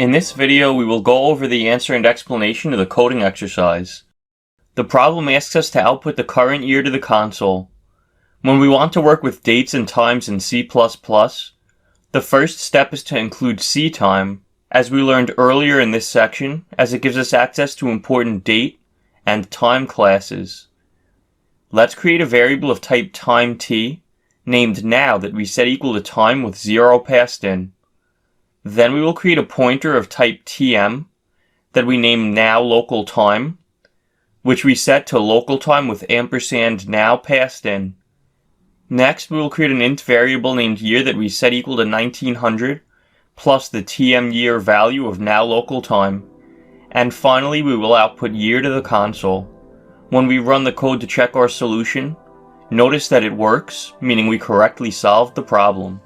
In this video, we will go over the answer and explanation of the coding exercise. The problem asks us to output the current year to the console. When we want to work with dates and times in C++, the first step is to include ctime, as we learned earlier in this section, as it gives us access to important date and time classes. Let's create a variable of type time_t, named now, that we set equal to time with 0 passed in. Then we will create a pointer of type tm that we name now local time, which we set to local time with ampersand now passed in. Next, we will create an int variable named year that we set equal to 1900 plus the tm year value of now local time. And finally, we will output year to the console. When we run the code to check our solution, notice that it works, meaning we correctly solved the problem.